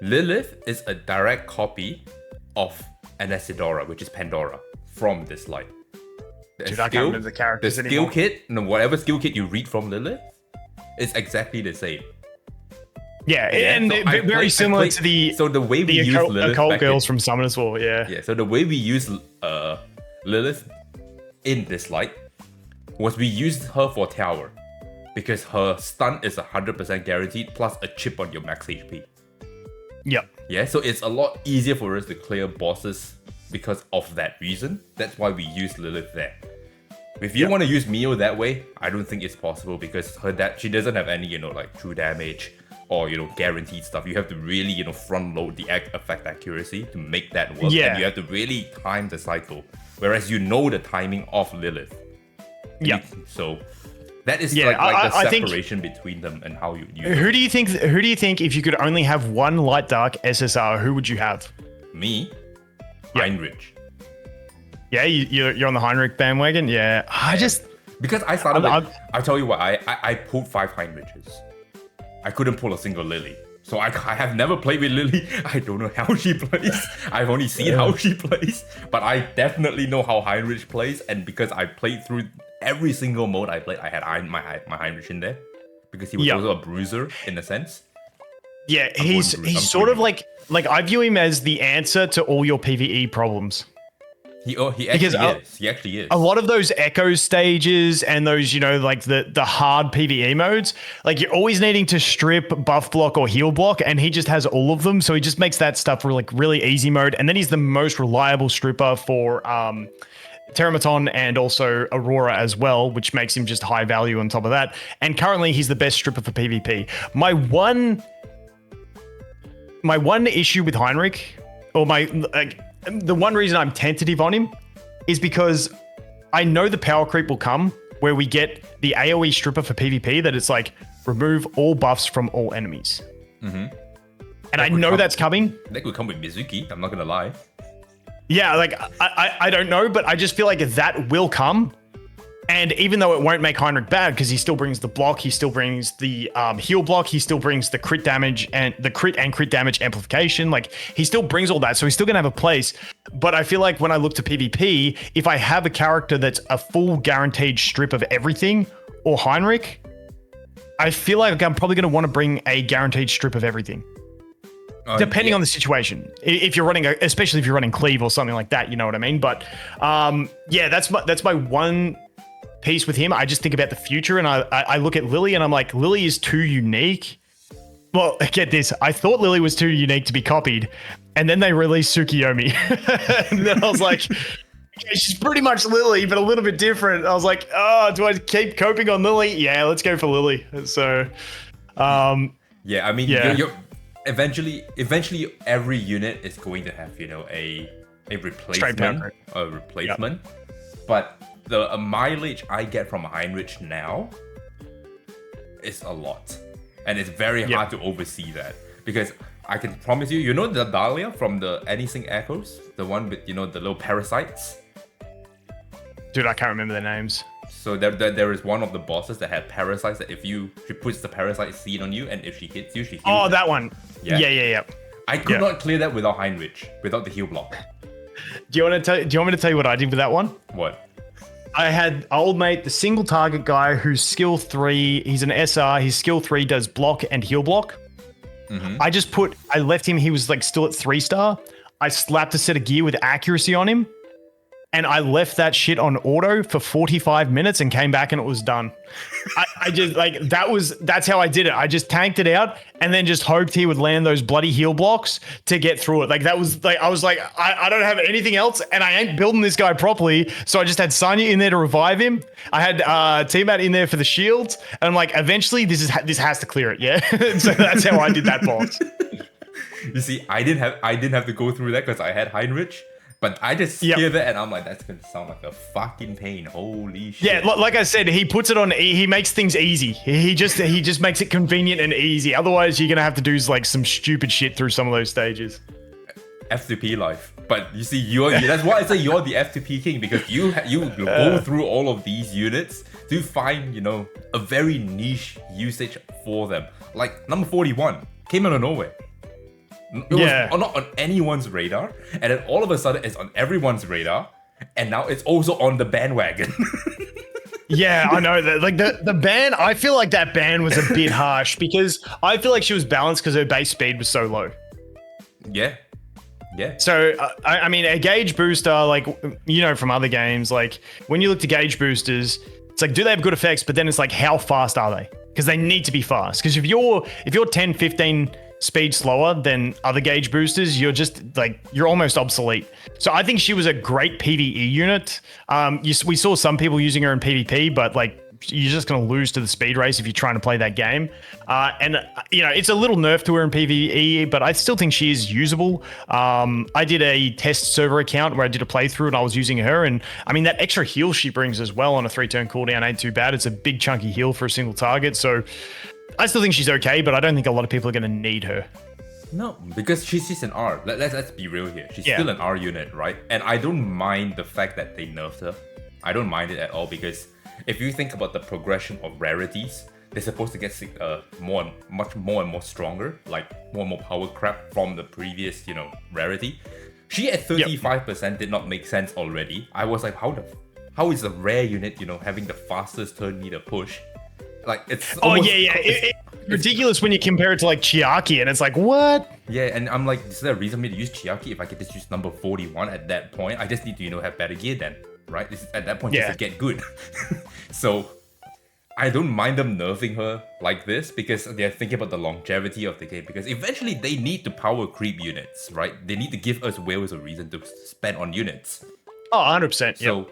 Lilith is a direct copy of an Isidora, which is Pandora, from this light. Dude, I can't remember the characters skill anymore. kit, whatever skill kit you read from Lilith, is exactly the same. Yeah, and so very similar to the way we use Lilith occult girls from Summoners War. Yeah. So the way we use Lilith in this light was we used her for tower, because her stun is 100% guaranteed plus a chip on your max HP. Yep. Yeah, so it's a lot easier for us to clear bosses because of that reason. That's why we use Lilith there. If you want to use Mio that way, I don't think it's possible, because she doesn't have any, like true damage or, guaranteed stuff. You have to really, front load the effect accuracy to make that work. Yeah. And you have to really time the cycle. Whereas the timing of Lilith. Yeah. So that is the separation between them and how you use Who do you think if you could only have one light dark SSR, who would you have? Me? Heinrich. Yeah, you're on the Heinrich bandwagon? Yeah. Because I started I'll tell you what, I pulled 5 Heinriches. I couldn't pull a single Lily. So I have never played with Lily. I don't know how she plays. I've only seen how she plays. But I definitely know how Heinrich plays. And because I played through every single mode I played, I had my Heinrich in there. Because he was also a bruiser, in a sense. Yeah, he's sort of like I view him as the answer to all your PvE problems. He actually is. A lot of those echo stages and those, like the hard PvE modes, like you're always needing to strip, buff block, or heal block, and he just has all of them. So he just makes that stuff really easy mode. And then he's the most reliable stripper for Tiamat and also Aurora as well, which makes him just high value on top of that. And currently he's the best stripper for PvP. My one issue with Heinrich, or the one reason I'm tentative on him is because I know the power creep will come where we get the AoE stripper for PvP that it's like remove all buffs from all enemies. Mm-hmm. And I know that's coming. That could come with Mizuki, I'm not going to lie. Yeah, like I don't know, but I just feel like that will come. And even though it won't make Heinrich bad because he still brings the block, he still brings the heal block, he still brings the crit damage and the crit damage amplification. Like he still brings all that, so he's still gonna have a place. But I feel like when I look to PvP, if I have a character that's a full guaranteed strip of everything, or Heinrich, I feel like I'm probably gonna want to bring a guaranteed strip of everything. Depending on the situation, if you're running, especially if you're running cleave or something like that, you know what I mean. But that's my one piece with him. I just think about the future, and I look at Lily, and I'm like, Lily is too unique. Well, get this, I thought Lily was too unique to be copied, and then they released Tsukiyomi, and then I was like, okay, she's pretty much Lily, but a little bit different. I was like, oh, do I keep coping on Lily? Yeah, let's go for Lily. So, yeah, I mean, you're eventually every unit is going to have a replacement, but the mileage I get from Heinrich now is a lot, and it's very hard to oversee that, because I can promise you, the Dahlia from the Anything Echoes, the one with the little parasites. Dude, I can't remember their names. So there is one of the bosses that had parasites that she puts the parasite seed on you, and if she hits you, she heals. Oh, that one. Yeah. I could not clear that without Heinrich, without the heal block. Do you want me to tell you what I did with that one? What? I had old mate, the single target guy who's skill 3. He's an SR. His skill 3 does block and heal block. Mm-hmm. I left him. He was like still at 3-star. I slapped a set of gear with accuracy on him, and I left that shit on auto for 45 minutes and came back and it was done. I just that's how I did it. I just tanked it out and then just hoped he would land those bloody heal blocks to get through it. Like that was like, I was like, I don't have anything else and I ain't building this guy properly. So I just had Sonia in there to revive him. I had Tiamat in there for the shields. And I'm like, eventually this has to clear it. Yeah. So that's how I did that boss. You see, I didn't have to go through that because I had Heinrich. But I just hear that and I'm like, that's going to sound like a fucking pain. Holy shit. Yeah, like I said, he puts it on, he makes things easy. He just makes it convenient and easy. Otherwise, you're going to have to do like some stupid shit through some of those stages. F2P life. But you see, that's why I say you're the F2P king, because you go through all of these units to find, a very niche usage for them. Like number 41 came out of nowhere. It was not on anyone's radar, and then all of a sudden it's on everyone's radar, and now it's also on the bandwagon. Yeah, I know that. Like the ban, I feel like that ban was a bit harsh because I feel like she was balanced because her base speed was so low. Yeah. So I mean, a gauge booster, like from other games, like when you look to gauge boosters, it's like, do they have good effects? But then it's like, how fast are they? Because they need to be fast. Because if you're 10, 15 speed slower than other gauge boosters, you're just like, you're almost obsolete. So I think she was a great PvE unit. We saw some people using her in PvP, but like, you're just going to lose to the speed race if you're trying to play that game. And it's a little nerf to her in PvE, but I still think she is usable. I did a test server account where I did a playthrough and I was using her. And I mean, that extra heal she brings as well on a 3-turn cooldown ain't too bad. It's a big chunky heal for a single target. So I still think she's okay, but I don't think a lot of people are going to need her. No, because she's just an R. Let's be real here. She's still an R unit, right? And I don't mind the fact that they nerfed her. I don't mind it at all, because if you think about the progression of rarities, they're supposed to get much more and more stronger, like more and more power crap from the previous, rarity. She at 35% did not make sense already. I was like, how is a rare unit, having the fastest turn meter push? Like, it's almost, it's ridiculous when you compare it to like Chiaki, and it's like, what? Yeah, and I'm like, is there a reason for me to use Chiaki if I could just use number 41 at that point? I just need to, have better gear then, right? At that point, just to get good. So I don't mind them nerfing her like this because they're thinking about the longevity of the game, because eventually they need to power creep units, right? They need to give us whales a reason to spend on units. Oh, 100%. So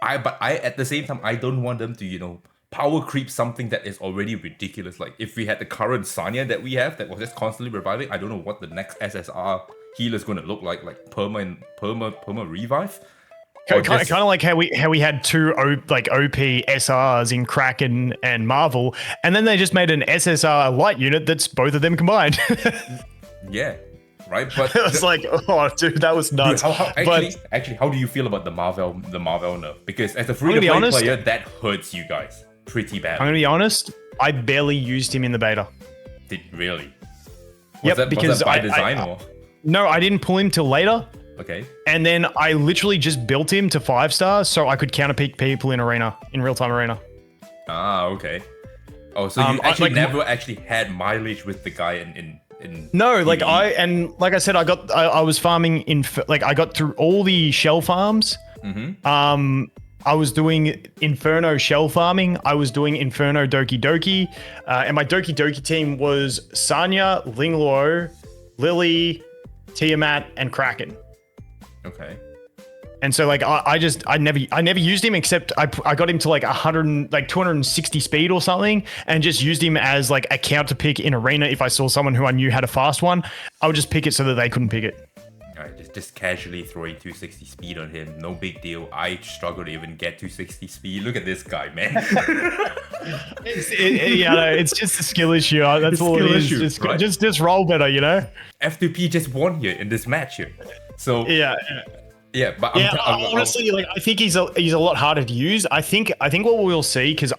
I at the same time, I don't want them to, power creep something that is already ridiculous. Like if we had the current Sonia that we have that was just constantly reviving, I don't know what the next SSR healer is going to look like perma revive. Kind of like how we had two OP SRs in Kraken and Marvel, and then they just made an SSR light unit that's both of them combined. Yeah, right. But it was like, oh, dude, that was nuts. Dude, actually, how do you feel about the Marvel nerf? Because as a free-to-play player, that hurts you guys pretty bad. I'm gonna be honest. I barely used him in the beta. Did really? Was that by design or? No, I didn't pull him till later. Okay. And then I literally just built him to 5 stars so I could counterpick people in real-time arena. Ah, okay. Oh, so you actually never actually had mileage with the guy in No, like PvE. like I said, I was farming I got through all the shell farms. Mm-hmm. I was doing Inferno shell farming. I was doing Inferno Doki Doki. And my Doki Doki team was Sonia, Lingluo, Lily, Tiamat, and Kraken. Okay. And so like I never used him, except I got him to like 260 speed or something, and just used him as like a counter pick in arena. If I saw someone who I knew had a fast one, I would just pick it so that they couldn't pick it. Alright, just casually throwing 260 speed on him, no big deal. I struggle to even get 260 speed. Look at this guy, man. It's just a skill issue. That's all it is. Just roll better, F2P just won here in this match here. So but honestly, I think he's a lot harder to use. I think what we'll see, because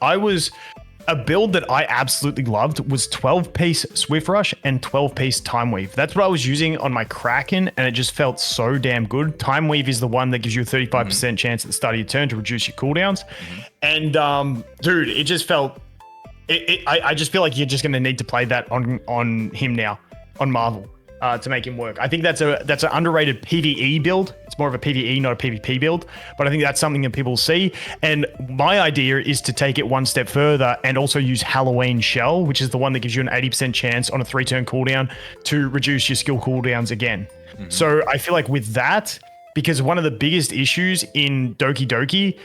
a build that I absolutely loved was 12-piece Swift Rush and 12-piece Time Weave. That's what I was using on my Kraken, and it just felt so damn good. Time Weave is the one that gives you a 35% chance at the start of your turn to reduce your cooldowns. And dude, it just felt. I just feel like you're just going to need to play that on him now, on Marvel. To make him work. I think that's an underrated PvE build. It's more of a PvE, not a PvP build, but I think that's something that people see. And my idea is to take it one step further and also use Halloween Shell, which is the one that gives you an 80% chance on a 3-turn cooldown to reduce your skill cooldowns again. So I feel like with that, because one of the biggest issues in Doki Doki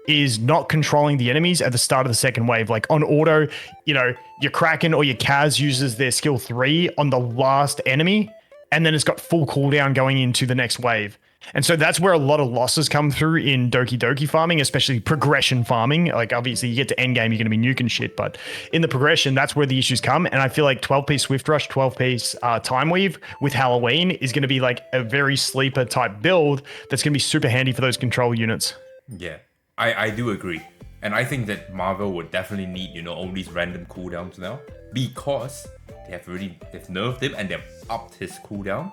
is not controlling the enemies at the start of the second wave. Like on auto, your Kraken or your Kaz uses their skill 3 on the last enemy, and then it's got full cooldown going into the next wave. And so that's where a lot of losses come through in Doki Doki farming, especially progression farming. Like obviously you get to end game, you're going to be nuking shit, but in the progression, that's where the issues come. And I feel like 12-piece Swift Rush, 12-piece Time Weave with Halloween is going to be like a very sleeper type build that's going to be super handy for those control units. Yeah. I do agree. And I think that Marvel would definitely need, all these random cooldowns now, because they've nerfed him and they've upped his cooldown.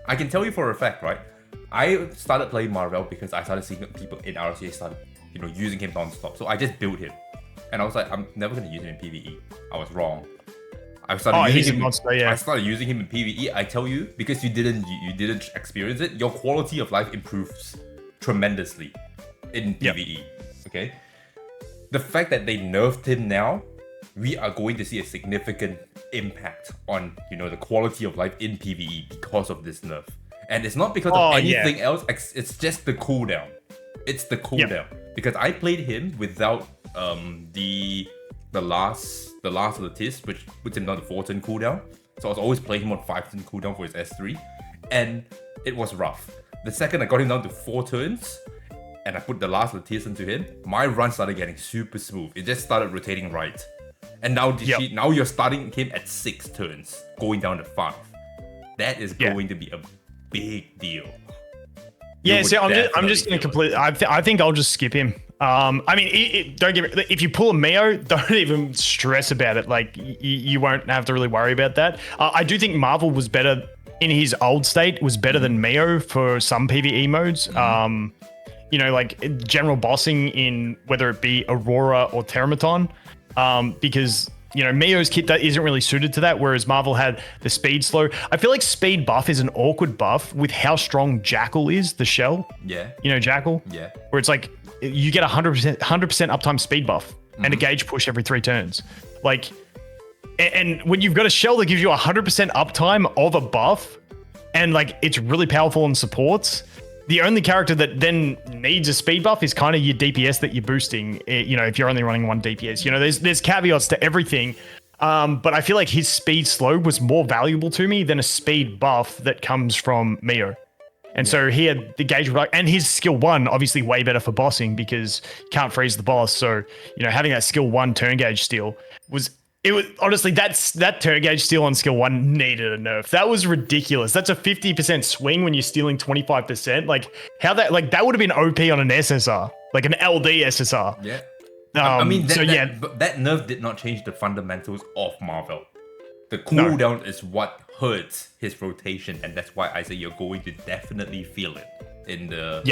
I can tell you for a fact, right? I started playing Marvel because I started seeing people in RCA started, using him non-stop. So I just built him. And I was like, I'm never going to use him in PvE. I was wrong. I started using him in PvE. I tell you, because you didn't experience it, your quality of life improves tremendously in PvE. Okay, the fact that they nerfed him now, we are going to see a significant impact on the quality of life in PvE because of this nerf. And it's not because of anything else. It's just the cooldown. It's the cooldown, because I played him without the last of the TIS, which puts him down to 4-turn cooldown. So I was always playing him on 5-turn cooldown for his S3, and it was rough. The second I got him down to 4 turns, and I put the last of the TIS into him, my run started getting super smooth. It just started rotating right. And now now you're starting him at 6 turns, going down to 5. That is going to be a big deal. Yeah, so I'm just going to completely. I think I'll just skip him. I mean, don't get me. If you pull a Mio, don't even stress about it. Like you won't have to really worry about that. I do think Marvel was better in his old state. Was better than Mio for some PvE modes. You know, like general bossing in whether it be Aurora or Terramaton, because you know Mio's kit that isn't really suited to that. Whereas Marvel had the speed slow. I feel like speed buff is an awkward buff with how strong Jackal is. The shell. Yeah. You know Jackal. Yeah. Where it's like. You get 100% uptime speed buff and a gauge push every 3 turns. Like, and when you've got a shell that gives you 100% uptime of a buff, and like it's really powerful and supports, the only character that then needs a speed buff is kind of your DPS that you're boosting. You know, if you're only running 1 DPS, you know, there's caveats to everything. But I feel like his speed slow was more valuable to me than a speed buff that comes from Mio. And so he had the gauge, and his skill 1 obviously way better for bossing because you can't freeze the boss. So, you know, having that skill 1 turn gauge steal was honestly, that turn gauge steal on skill 1 needed a nerf. That was ridiculous. That's a 50% swing when you're stealing 25%. Like that would have been OP on an SSR, like an LD SSR. Yeah. I mean, that nerf did not change the fundamentals of Marvel. The cooldown is what hurts his rotation, and that's why I say you're going to definitely feel it in the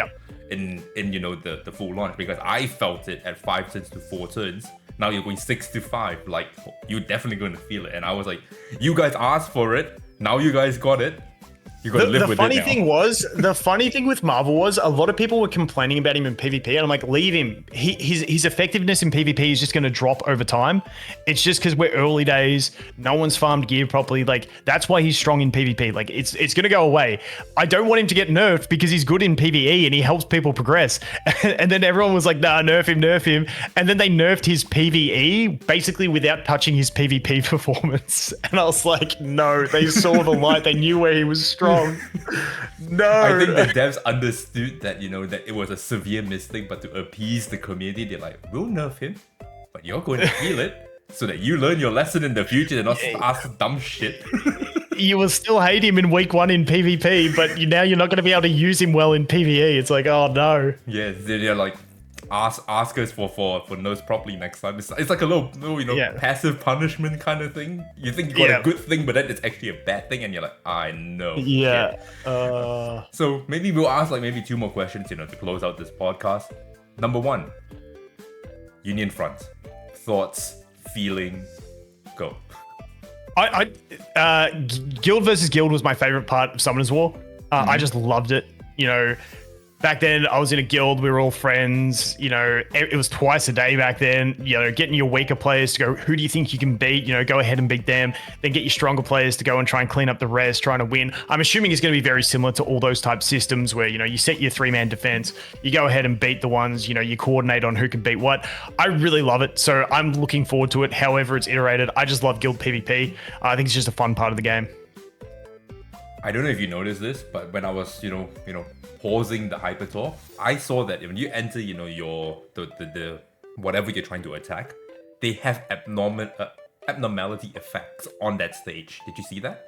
in you know the full launch, because I felt it at 5 turns to 4 turns. Now you're going 6 to 5. Like, you're definitely going to feel it. And I was like, you guys asked for it. Now you guys got it. You got to live with it now. The funny thing with Marvel was a lot of people were complaining about him in PvP, and I'm like, leave him. His effectiveness in PvP is just going to drop over time. It's just because we're early days. No one's farmed gear properly. Like, that's why he's strong in PvP. Like, it's going to go away. I don't want him to get nerfed because he's good in PvE and he helps people progress. And then everyone was like, nah, nerf him. And then they nerfed his PvE basically without touching his PvP performance. And I was like, no, they saw the light. They knew where he was strong. No, I think the devs understood that, you know, that it was a severe mistake, but to appease the community, they're like, we'll nerf him, but you're going to feel it so that you learn your lesson in the future and not ask dumb shit. You will still hate him in week 1 in PvP, but now you're not going to be able to use him well in PvE. It's like, oh no. Yeah, they're like, ask us for nerfs properly next time. It's like a little you know, passive punishment kind of thing. You think you got a good thing, but then it's actually a bad thing, and you're like, I know. So maybe we'll ask like maybe 2 more questions, you know, to close out this podcast. Number 1, Union Front. Thoughts, feeling, go. Guild versus Guild was my favorite part of Summoners War. I just loved it. You know, back then I was in a guild, we were all friends, you know, it was twice a day back then, you know, getting your weaker players to go, who do you think you can beat? You know, go ahead and beat them, then get your stronger players to go and try and clean up the rest, trying to win. I'm assuming it's going to be very similar to all those type systems where, you know, you set your 3-man defense, you go ahead and beat the ones, you know, you coordinate on who can beat what. I really love it. So I'm looking forward to it. However it's iterated. I just love guild PvP. I think it's just a fun part of the game. I don't know if you noticed this, but when I was, you know, pausing the hyper talk, I saw that when you enter, you know, your the whatever you're trying to attack, they have abnormality effects on that stage. Did you see that?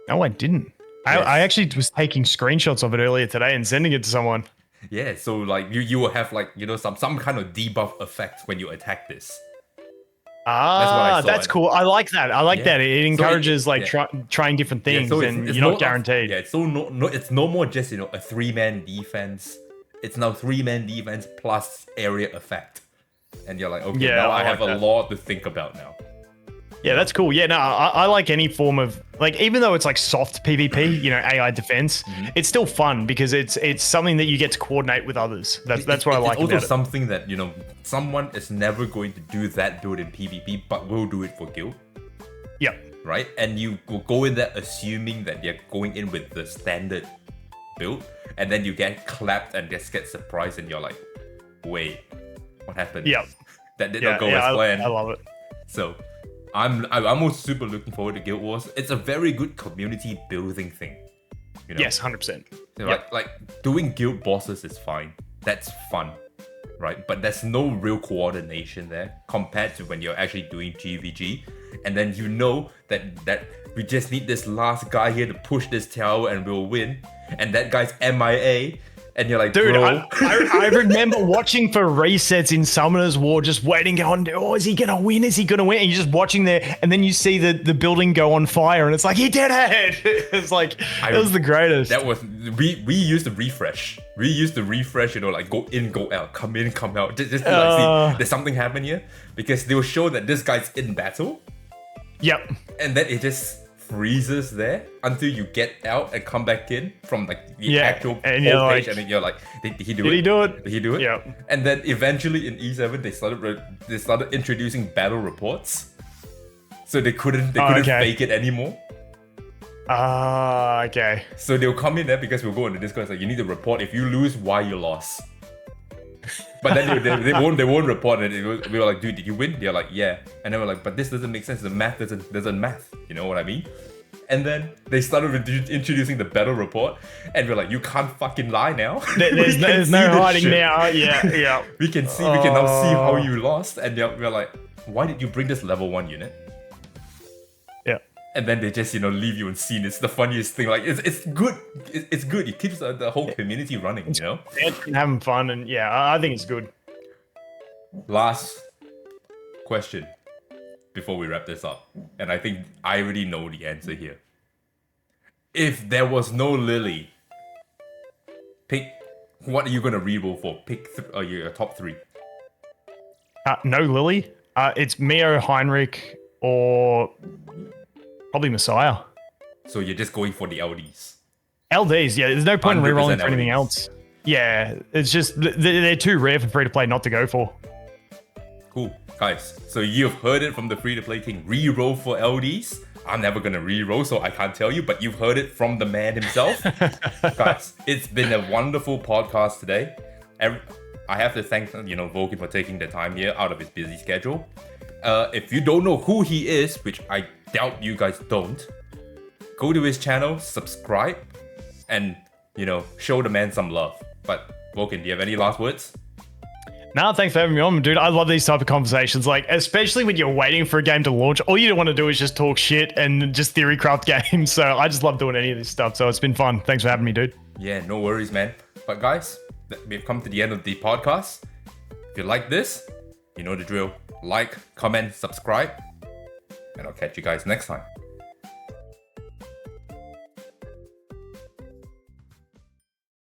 No, I didn't. Yes. I actually was taking screenshots of it earlier today and sending it to someone. Yeah, so like you will have like, you know, some kind of debuff effect when you attack this. That's cool. I like that. That. It encourages trying different things, and you're not guaranteed. It's no more just, you know, a 3-man defense. It's now 3-man defense plus area effect, and you're like, okay, now I have a lot to think about now. Yeah, that's cool. Yeah, no, I like any form of, like, even though it's like soft PvP, you know, AI defense, it's still fun because it's something that you get to coordinate with others. That's what I like about it. It's also something that, you know, someone is never going to do that build in PvP, but will do it for guild. Yeah. Right? And you will go in there assuming that you're going in with the standard build, and then you get clapped and just get surprised, and you're like, wait, what happened? Yeah. That did not go as planned. I love it. So I'm also super looking forward to Guild Wars. It's a very good community building thing. You know? Yes, 100%. Like doing guild bosses is fine. That's fun, right? But there's no real coordination there compared to when you're actually doing GvG, and then you know that we just need this last guy here to push this tower and we'll win, and that guy's MIA, And you're like, Dude, bro. I remember watching for resets in Summoner's War, just waiting, going, oh, is he going to win? Is he going to win? And you're just watching there, and then you see the building go on fire, and it's like, he did it! It's like, it was the greatest. That was, we used to refresh. We used to refresh, you know, like go in, go out, come in, come out. Just to like see, there's something happen here. Because they will show that this guy's in battle. Yep. And then it just freezes there until you get out and come back in from like the actual whole page, like, and then you're like, did he do it? Did he do it? Did he do it? Yep. And then eventually in E7 they started introducing battle reports, so they couldn't fake it anymore. Okay. So they'll come in there because we'll go into Discord. It's like, you need to report if you lose why you lost. But then they won't report it. We were like, dude, did you win? They're like, yeah. And then we're like, but this doesn't make sense. The math doesn't math. You know what I mean? And then they started introducing the battle report, and we're like, you can't fucking lie now. There's no hiding now. Yeah. We can now see how you lost, and we're like, why did you bring this level 1 unit? Yeah. And then they just, leave you unseen. It's the funniest thing. Like, it's good. It's good. It keeps the whole community running, you know? It's having fun, and I think it's good. Last question before we wrap this up. And I think I already know the answer here. If there was no Lily, pick, what are you going to reroll for? Pick your top 3. No Lily. It's Mio, Heinrich, or probably Messiah. So you're just going for the LDs. LDs, yeah. There's no point in rerolling for anything LDs. else. Yeah, it's just they're too rare for free to play not to go for. Cool, guys. So you've heard it from the free to play king. Reroll for LDs. I'm never gonna reroll, so I can't tell you. But you've heard it from the man himself, guys. It's been a wonderful podcast today. I have to thank Vulcan for taking the time here out of his busy schedule. If you don't know who he is, which I doubt you guys don't, go to his channel, subscribe, and show the man some love. But Vulcan, do you have any last words? No, thanks for having me on, dude. I love these type of conversations, like especially when you're waiting for a game to launch. All you want to do is just talk shit and just theory craft games. So I just love doing any of this stuff. So it's been fun. Thanks for having me, dude. Yeah, no worries, man. But guys, we've come to the end of the podcast. If you like this, you know the drill. Like, comment, subscribe, and I'll catch you guys next time.